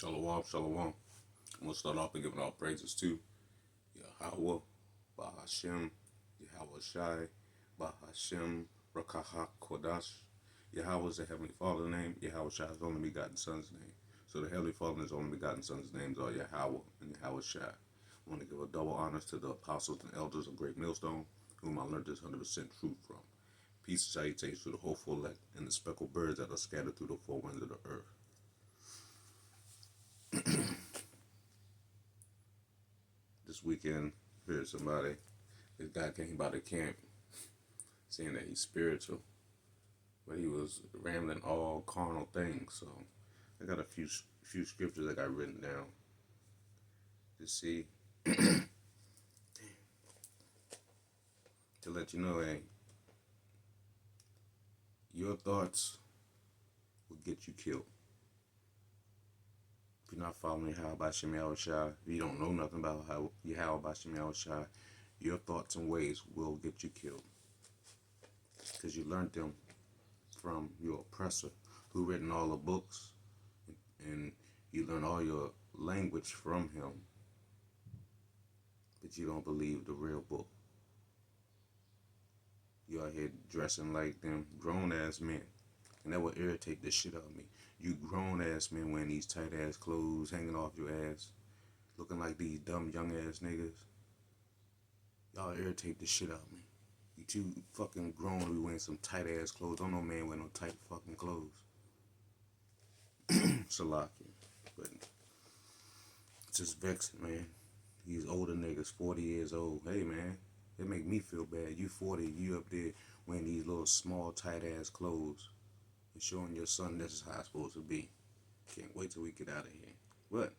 Shalom, shalom. I'm going to start off by giving all praises to Yahweh, Bahashem, Yahweh Shai, Bahashem, Rakaha Kodash. Yahweh is the Heavenly Father's name. Yahweh Shai is the only begotten Son's name. So the Heavenly Father and His only begotten Son's names are Yahweh and Yahweh Shai. I want to give a double honors to the apostles and elders of Great Millstone, whom I learned this 100% truth from. Peace and salutations to the hopeful elect and the speckled birds that are scattered through the four winds of the earth. This weekend, I heard somebody, this guy came by the camp saying that he's spiritual, but he was rambling all carnal things. So I got a few scriptures I got written down to see, to let you know, hey, your thoughts will get you killed. If you're not following Yahweh Bashem Yahushua, if you don't know nothing about Yahweh Bashem Yahushua, your thoughts and ways will get you killed. Because you learned them from your oppressor, who written all the books, and you learn all your language from him, but you don't believe the real book. You out here dressing like them grown-ass men, and that will irritate the shit out of me. You grown-ass men wearing these tight-ass clothes, hanging off your ass, looking like these dumb young-ass niggas. Y'all irritate the shit out of me. You too fucking grown to be wearing some tight-ass clothes. Don't no man wear no tight fucking clothes. Salaki. But it's just vexing, man. These older niggas, 40 years old. Hey, man, it make me feel bad. You 40, you up there wearing these little small tight-ass clothes and showing your son this is how it's supposed to be. Can't wait till we get out of here. But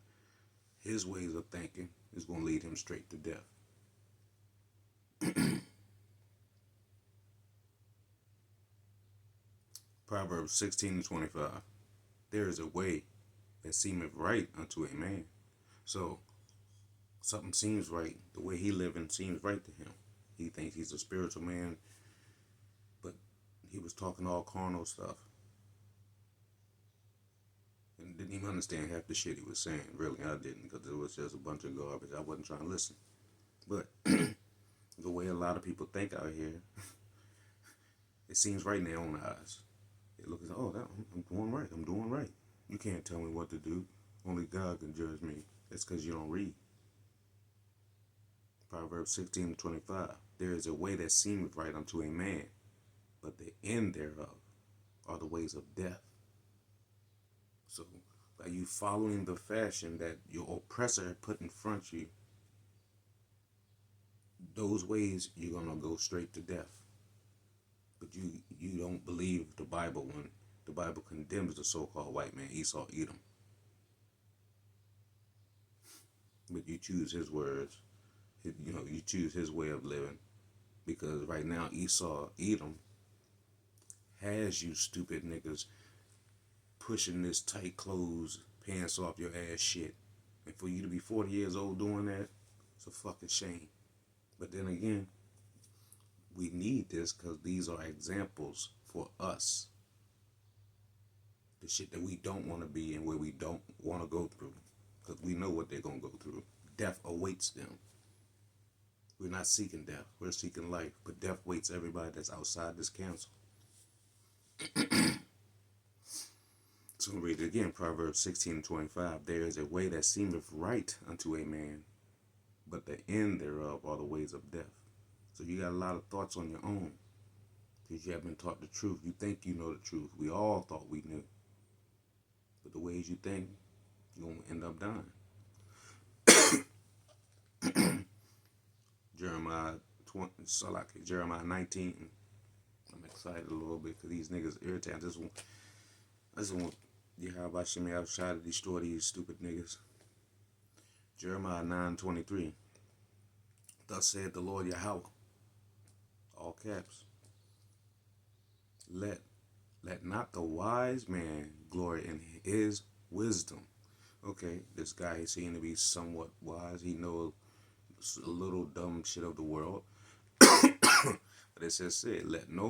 his ways of thinking is going to lead him straight to death. Proverbs 16:25. There is a way that seemeth right unto a man. So something seems right. The way he living seems right to him. He thinks he's a spiritual man, but he was talking all carnal stuff. And didn't even understand half the shit he was saying. Really, I didn't, because it was just a bunch of garbage. I wasn't trying to listen. But the way a lot of people think out here, it seems right in their own eyes. It looks like, oh, I'm doing right. I'm doing right. You can't tell me what to do. Only God can judge me. That's because you don't read. Proverbs 16:25. There is a way that seemeth right unto a man, but the end thereof are the ways of death. So, by you following the fashion that your oppressor put in front of you, those ways you're going to go straight to death. But you don't believe the Bible when the Bible condemns the so-called white man, Esau, Edom. But you choose his words. You choose his way of living. Because right now, Esau, Edom, has you stupid niggas pushing this tight clothes, pants off your ass shit. And for you to be 40 years old doing that, it's a fucking shame. But then again, we need this because these are examples for us. The shit that we don't want to be and where we don't want to go through. Because we know what they're going to go through. Death awaits them. We're not seeking death. We're seeking life. But death waits everybody that's outside this council. So I'm going to read it again. Proverbs 16:25. There is a way that seemeth right unto a man, but the end thereof are the ways of death. So you got a lot of thoughts on your own. Because you haven't taught the truth. You think you know the truth. We all thought we knew. But the ways you think, you're going to end up dying. Jeremiah 19. I'm excited a little bit because these niggas irritate. I just want Yahweh Bashem Yahushua to destroy these stupid niggas. Jeremiah 9:23. Thus said the Lord Yahweh, all caps. Let not the wise man glory in his wisdom. Okay, this guy he seemed to be somewhat wise. He knows a little dumb shit of the world. But it says, let no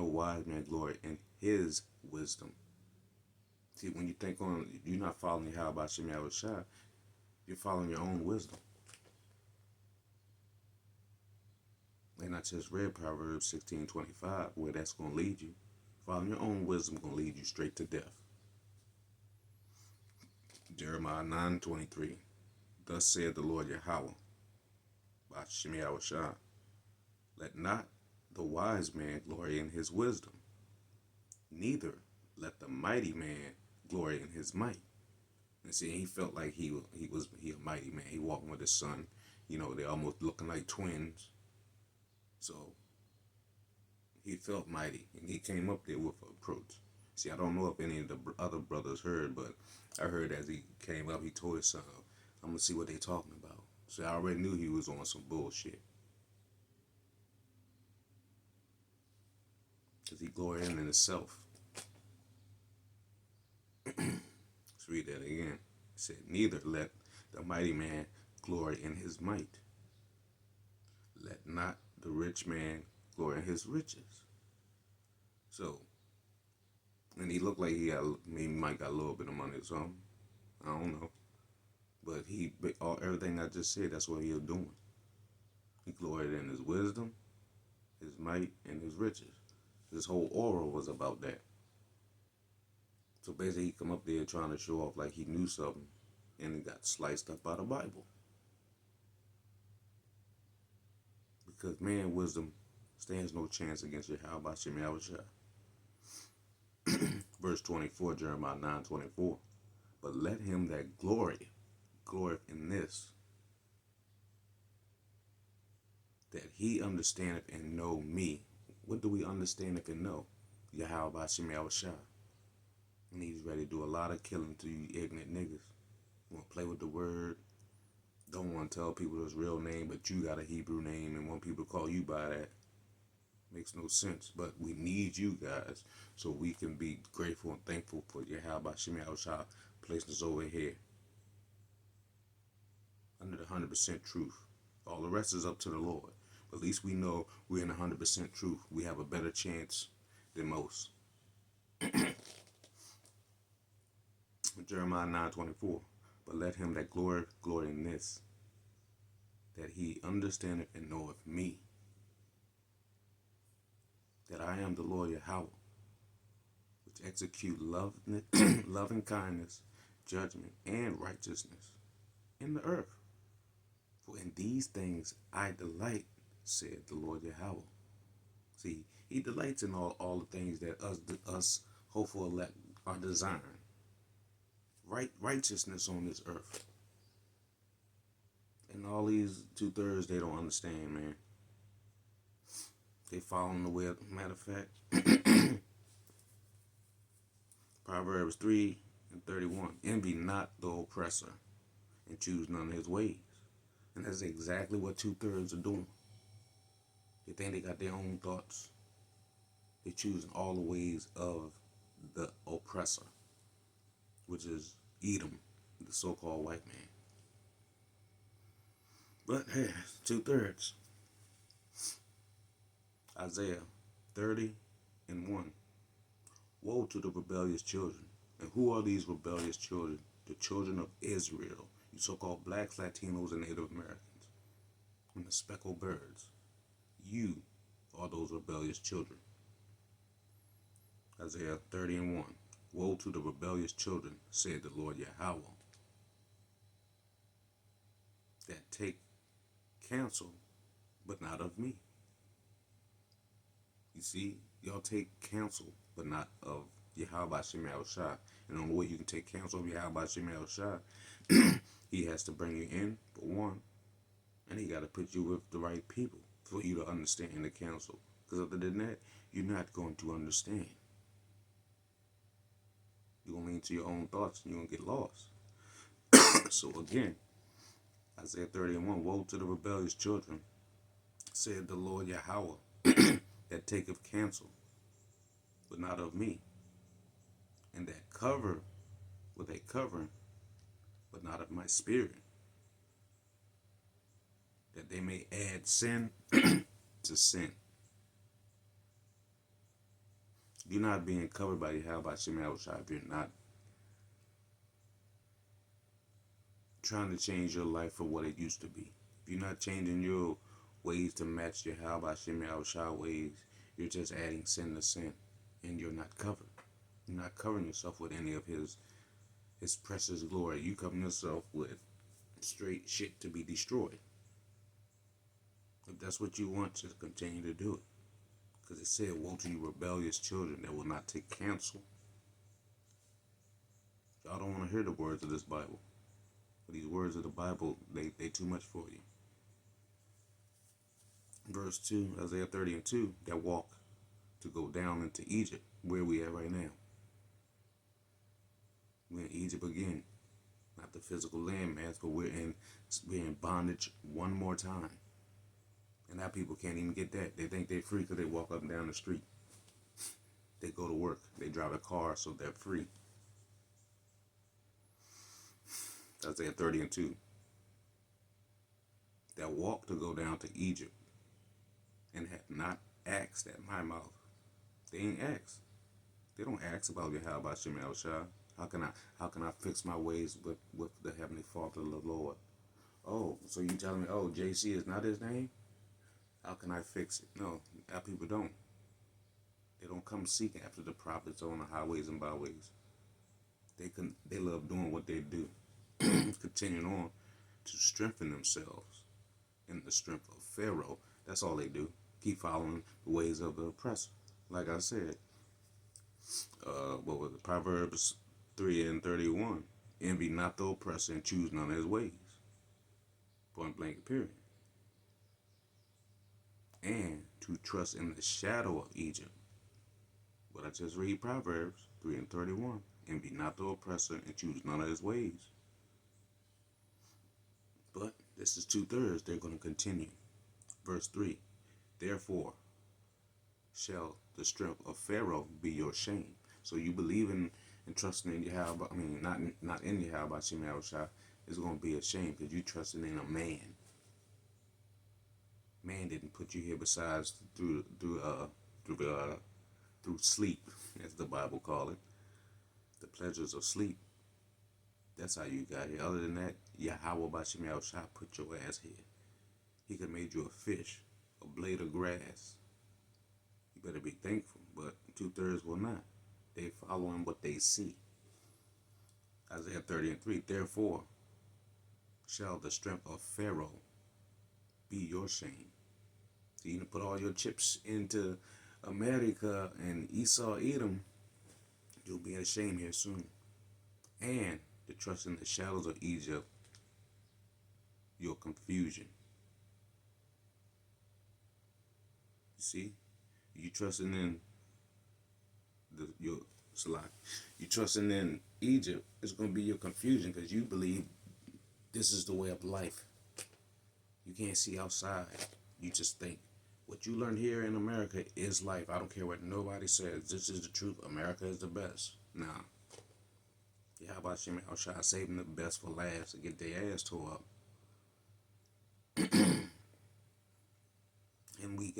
wise man glory in his wisdom. See, when you think on, you're not following Yahweh Shem Yahushua, you're following your own wisdom. And I just read Proverbs 16:25, where that's going to lead you. Following your own wisdom going to lead you straight to death. Jeremiah 9:23. Thus said the Lord Yahweh, by Shem Yahushua, let not the wise man glory in his wisdom, neither let the mighty man glory in his might. And see, he felt like he a mighty man. He walking with his son. You know, they almost looking like twins. So he felt mighty, and he came up there with an approach. See, I don't know if any of the other brothers heard, but I heard as he came up, he told his son, I'm going to see what they talking about. So I already knew he was on some bullshit. Because he gloried in himself. Let's read that again. It said, neither let the mighty man glory in his might. Let not the rich man glory in his riches. So, and he looked like he might got a little bit of money or something. I don't know. But everything I just said, that's what he was doing. He gloried in his wisdom, his might, and his riches. His whole aura was about that. So basically, he come up there trying to show off like he knew something, and he got sliced up by the Bible. Because man, wisdom stands no chance against Yahweh Shem Yahushua. Verse 24, Jeremiah 9:24. But let him that glory in this, that he understandeth and know me. What do we understand if and know? Yahweh Shem Yahushua. And he's ready to do a lot of killing to you ignorant niggas. Want to play with the word. Don't want to tell people his real name, but you got a Hebrew name and want people to call you by that. Makes no sense. But we need you guys so we can be grateful and thankful for Yahweh Shem Yahushua placing us over here. Under the 100% truth. All the rest is up to the Lord. But at least we know we're in 100% truth. We have a better chance than most. Jeremiah 9:24. But let him that glory in this, that he understandeth and knoweth me, that I am the Lord Yahweh, which execute loving kindness, judgment, and righteousness in the earth. For in these things I delight, said the Lord Yahweh. See, he delights in all the things that us hopeful elect are designed. Righteousness on this earth. And all these 2/3 they don't understand, man. They following the way. Matter of fact, Proverbs 3:31. Envy not the oppressor, and choose none of his ways. And that's exactly what 2/3 are doing. They think they got their own thoughts. They choosing all the ways of the oppressor, which is Edom, the so-called white man. But hey, 2/3. Isaiah 30:1. Woe to the rebellious children. And who are these rebellious children? The children of Israel, you so-called blacks, Latinos, and Native Americans, and the speckled birds. You are those rebellious children. Isaiah 30:1. Woe to the rebellious children, said the Lord Yahweh, that take counsel, but not of me. You see, y'all take counsel, but not of Yahweh Shem Yahushua. And the only way you can take counsel of Yahweh Shem Yahushua, he has to bring you in, for one, and he got to put you with the right people for you to understand the counsel. Because other than that, you're not going to understand. You're going to lean to your own thoughts and you're going to get lost. So again, Isaiah 30:1, woe to the rebellious children, said the Lord Yahweh, that taketh counsel, but not of me, and that cover with a covering, but not of my spirit, that they may add sin to sin. You're not being covered by Yahweh Shem Yahushua if you're not trying to change your life for what it used to be. If you're not changing your ways to match your how about Shimmy Shah ways, you're just adding sin to sin, and you're not covered. You're not covering yourself with any of his precious glory. You covering yourself with straight shit to be destroyed. If that's what you want, just continue to do it. Because it said, woe to you rebellious children that will not take counsel. Y'all don't want to hear the words of this Bible. But these words of the Bible, they too much for you. Verse 2, Isaiah 30 and 2, that walk to go down into Egypt, where we at right now. We're in Egypt again. Not the physical landmass, but we're in bondage one more time. And now people can't even get that. They think they're free because they walk up and down the street. They go to work. They drive a car, so they're free. Isaiah 30 and 2. That walk to go down to Egypt and have not asked at my mouth. They ain't asked. They don't ask about Yahweh Shem El Shah. How can I fix my ways with the Heavenly Father, the Lord? Oh, so you telling me, oh, JC is not his name? How can I fix it? No, our people don't. They don't come seek after the prophets on the highways and byways. They love doing what they do, continuing on to strengthen themselves in the strength of Pharaoh. That's all they do. Keep following the ways of the oppressor. Like I said, what was it? Proverbs 3 and 31. Envy not the oppressor and choose none of his ways. Point blank, period. And to trust in the shadow of Egypt. But I just read Proverbs 3 and 31. Envy not the oppressor and choose none of his ways. But this is 2/3. They're going to continue. Verse 3. Therefore shall the strength of Pharaoh be your shame. So you believe in and trusting in Yahweh, not in Yahweh Shem El Shah, is going to be a shame because you trusting in a man. Man didn't put you here besides through sleep, as the Bible call it, the pleasures of sleep. That's how you got here. Other than that, Yahweh Bashim El Shah put your ass here. He could have made you a fish, a blade of grass. You better be thankful, but 2/3 will not. They following what they see. Isaiah 30 and 3. Therefore shall the strength of Pharaoh be your shame. So you put all your chips into America and Esau Edom, you'll be ashamed here soon. And to trust in the shadows of Egypt, your confusion. You see, you trusting in you trusting in Egypt, it's going to be your confusion because you believe this is the way of life. You can't see outside. You just think what you learn here in America is life. I don't care what nobody says. This is the truth. America is the best. Nah. Yeah, how about Shem El Shah saving the best for last to get their ass tore up? And you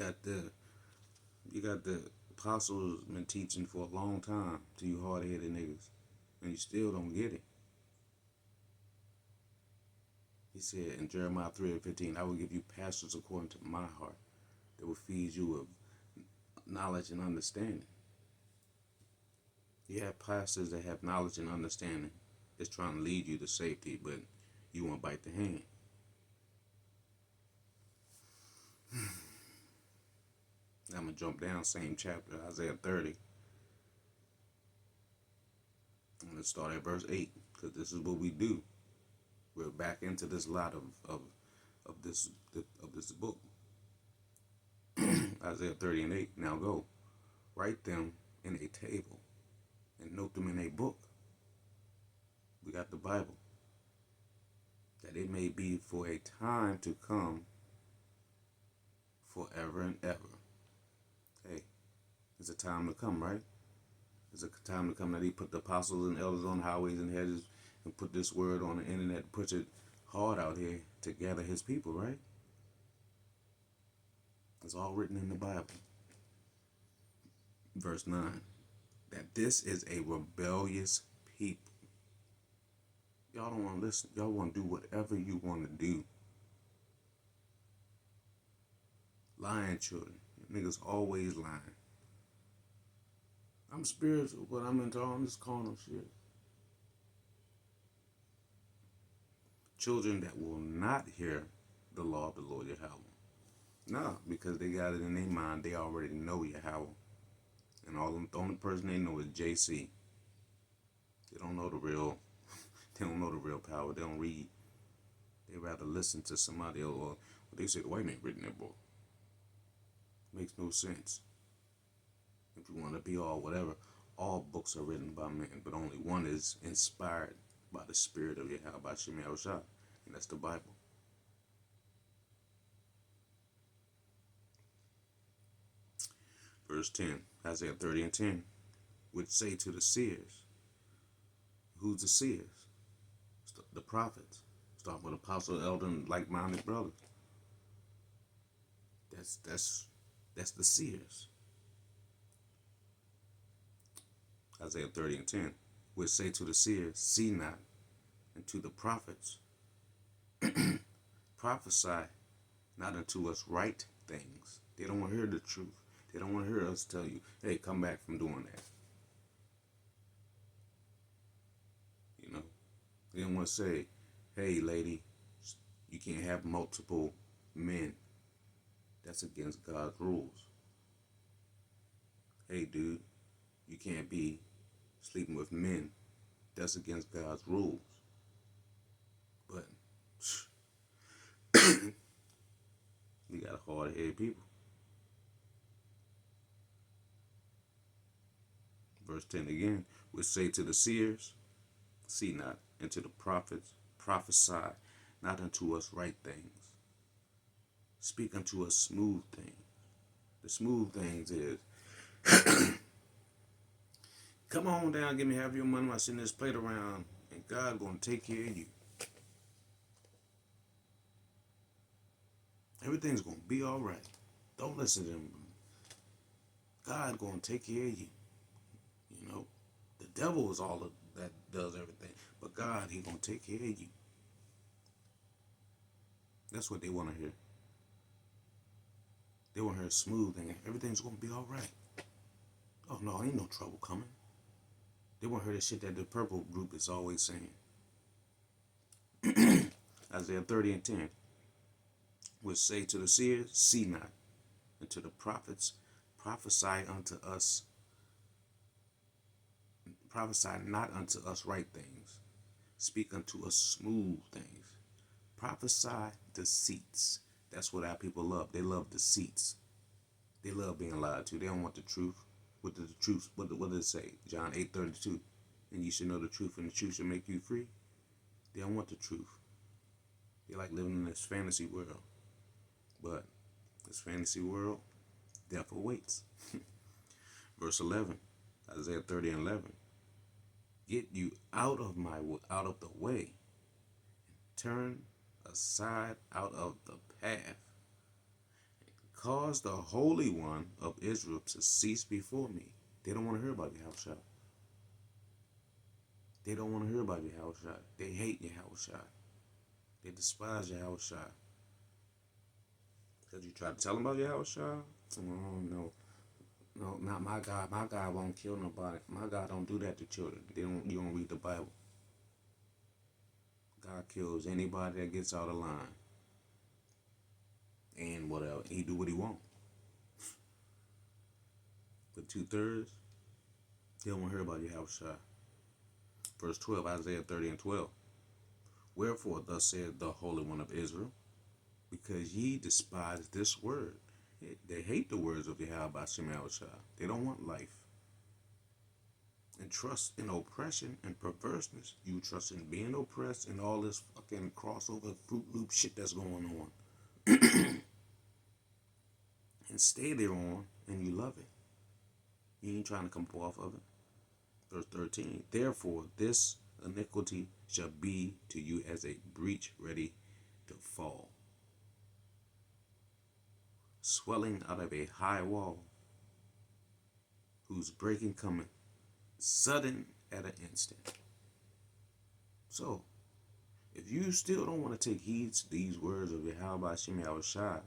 got the apostles been teaching for a long time to you hard-headed niggas, and you still don't get it. He said in Jeremiah 3 and 15, I will give you pastors according to my heart that will feed you with knowledge and understanding. You have pastors that have knowledge and understanding that's trying to lead you to safety, but you won't bite the hand. I'm going to jump down, same chapter, Isaiah 30. I'm going to start at verse 8, because this is what we do. We're back into this lot of this book. Isaiah 30 and 8. Now go, write them in a table and note them in a book. We got the Bible. That it may be for a time to come, forever and ever. Hey, it's a time to come, right? It's a time to come that he put the apostles and elders on highways and hedges and put this word on the internet, puts it hard out here to gather his people, right? It's all written in the Bible. Verse 9. That this is a rebellious people. Y'all don't want to listen. Y'all want to do whatever you want to do. Lying children. Niggas always lying. I'm spiritual, but I'm into all this carnal shit. Children that will not hear the law of the Lord Yahweh. No, because they got it in their mind. They already know Yahweh. And the only person they know is JC. They don't know the real. They don't know the real power. They don't read. They rather listen to somebody else. Or they say the white man written that book. Makes no sense. If you want to be all whatever, all books are written by men, but only one is inspired by the Spirit of Yahweh, by Shemel Shah, and that's the Bible. Verse 10, Isaiah 30 and 10, which say to the seers. Who's the seers? The prophets. Start with apostle, elder, and like-minded brothers. That's the seers. Isaiah 30 and 10, which say to the seers, see not, and to the prophets, prophesy not unto us right things. They don't want to hear the truth. They don't want to hear us tell you, hey, come back from doing that. You know, they don't want to say, hey, lady, you can't have multiple men. That's against God's rules. Hey, dude, you can't be sleeping with men. That's against God's rules. But we got hard-headed people. Verse 10 again, which say to the seers, see not, and to the prophets, prophesy not unto us right things. Speak unto us smooth things. The smooth things is, come on down, give me half your money. I send this plate around, and God gonna take care of you. Everything's gonna be all right. Don't listen to them. God gonna take care of you. You know, the devil is all that does everything, but God, he gonna take care of you. That's what they want to hear. They want to hear smooth and everything's gonna be all right. Oh no, ain't no trouble coming. They want to hear the shit that the purple group is always saying. Isaiah 30 and 10, which say to the seers, see not, and to the prophets, prophesy not unto us right things. Speak unto us smooth things. Prophesy deceits. That's what our people love. They love deceits. They love being lied to. They don't want the truth. What did the truth? What did it say? John 8:32. And you should know the truth, and the truth should make you free. They don't want the truth. They like living in this fantasy world. But this fantasy world, death awaits. Verse 11, Isaiah 30 and 11. Get you out of the way. Turn aside out of the path. Cause the Holy One of Israel to cease before me. They don't want to hear about Yahushua. They don't want to hear about Yahushua. They hate Yahushua. They despise Yahushua. Because you try to tell them about Yahushua? Oh, no, not my God. My God won't kill nobody. My God don't do that to children. You don't read the Bible. God kills anybody that gets out of line. And whatever. He do what he want. But 2/3, they don't want to hear about Yahushua. Verse 12, Isaiah 30 and 12. Wherefore thus saith the Holy One of Israel, because ye despise this word. They hate the words of Yahweh by Shemel. They don't want life. And trust in oppression and perverseness. You trust in being oppressed and all this fucking crossover Fruit Loop shit that's going on. And stay there on, and you love it. You ain't trying to come off of it. Verse 13. Therefore, this iniquity shall be to you as a breach ready to fall, swelling out of a high wall, whose breaking cometh sudden at an instant. So, If you still don't want to take heed to these words of Yahweh Shem Yahushai,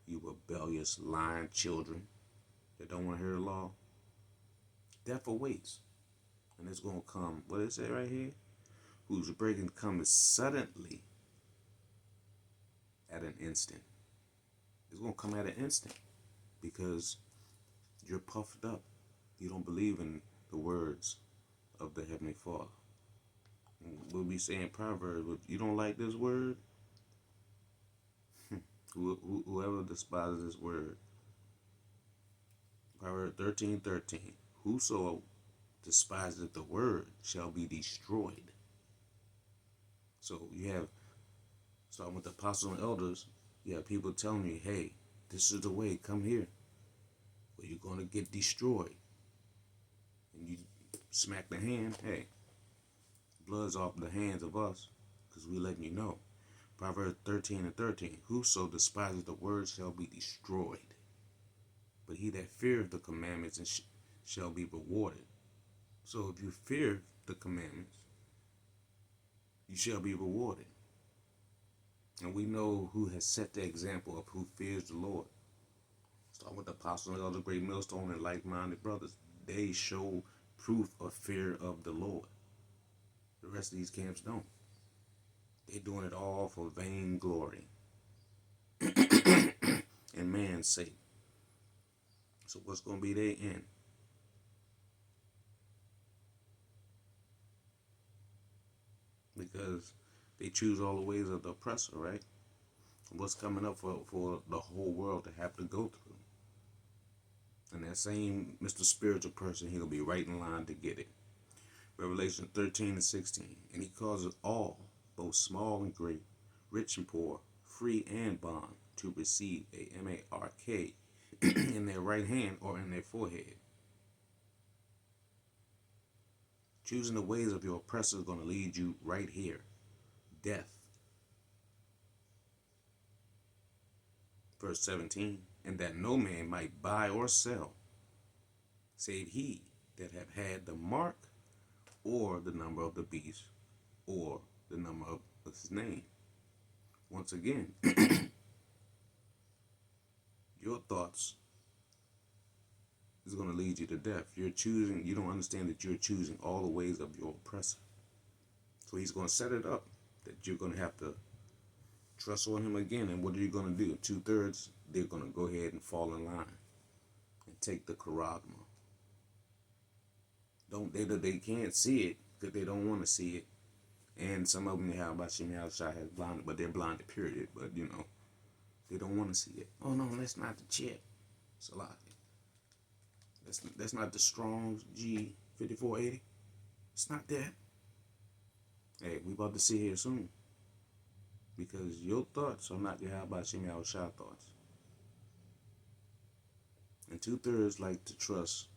you rebellious, lying children that don't want to hear the law, death awaits. And it's going to come, what does it say right here? Whose breaking comes suddenly at an instant. It's going to come at an instant because you're puffed up. You don't believe in the words of the Heavenly Father. We'll be saying Proverbs, but you don't like this word? Whoever despises this word. Proverbs 13:13. Whoso despises the word shall be destroyed. So you have, starting with the apostles and elders, you have people telling you, hey, this is the way, come here, or you're going to get destroyed. And you smack the hand, hey, blood's off the hands of us, because we letting you know. Proverbs 13:13. Whoso despises the word shall be destroyed. But he that feareth the commandments shall be rewarded. So if you fear the commandments, you shall be rewarded. And we know who has set the example of who fears the Lord. Starting with the apostles and other great millstone and like-minded brothers. They show proof of fear of the Lord. The rest of these camps don't. They're doing it all for vain glory and man's sake. So what's going to be their end? Because they choose all the ways of the oppressor, right? What's coming up for the whole world to have to go through. And that same Mr. Spiritual person, he'll be right in line to get it. Revelation 13:16. And he causes all, both small and great, rich and poor, free and bond, to receive a M-A-R-K in their right hand or in their forehead. Choosing the ways of your oppressor is going to lead you right here. Death. Verse 17. And that no man might buy or sell, save he that have had the mark or the number of the beast or the number of his name. Once again, your thoughts is going to lead you to death. You don't understand that you're choosing all the ways of your oppressor. So he's going to set it up that you're going to have to trust on him again. And what are you going to do? 2/3, they're going to go ahead and fall in line and take the charagma. They can't see it because they don't want to see it. And some of them, how about Shem Yahushai has blinded, but they're blinded, period. But, they don't want to see it. Oh, no, that's not the chip. Salaki. That's not the Strong's G5480. It's not that. Hey, we about to see here soon. Because your thoughts are not how about Shem Yahushai thoughts. And 2/3 like to trust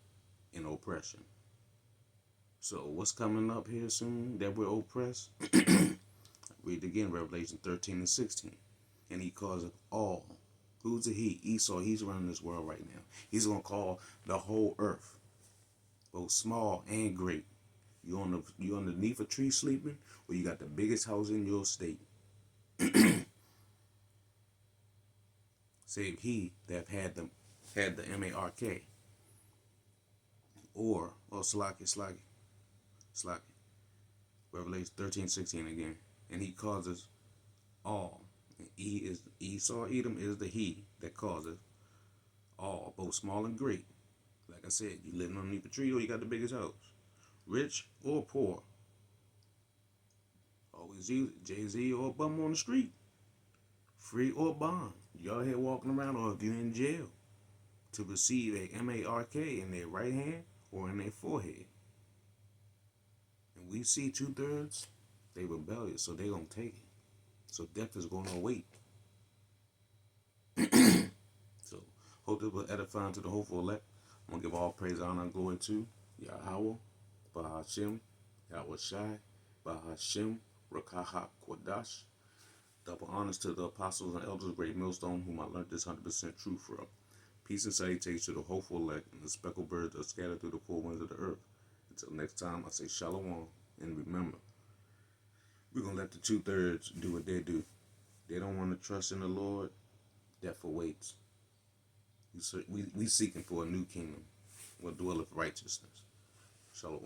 in oppression. So what's coming up here soon that we're oppressed? Read again, Revelation 13:16. And he causeth all. Who's the he? Esau. He's running this world right now. He's going to call the whole earth, both small and great. You underneath a tree sleeping, or you got the biggest house in your state. Save he that had the M-A-R-K. Or Slaki. Revelation 13:16 again. And he causes all. He is Esau, Edom is the he that causes all, both small and great. Like I said, you living underneath a tree or you got the biggest house. Rich or poor. Always Jay-Z or a bum on the street. Free or bond. Y'all here walking around, or if you're in jail, to receive a M-A-R-K in their right hand or in their forehead. And we see 2/3, they rebellious, so they gonna take it. So death is gonna await. So hope this will edify to the hopeful elect. I'm gonna give all praise, honor, and glory to Yahweh, Bahashem, Yahweh Shai, Bahashem, Rakaha Kodash. Double honors to the apostles and elders of Great Millstone, whom I learned this 100% truth from. Peace and salutation to the hopeful elect and the speckled birds that are scattered through the four winds of the earth. Until next time, I say shalom, and remember, We're gonna let the 2/3 do what they do. They don't want to trust in the Lord. Death awaits. We seeking for a new kingdom, what dwelleth righteousness. Shalom.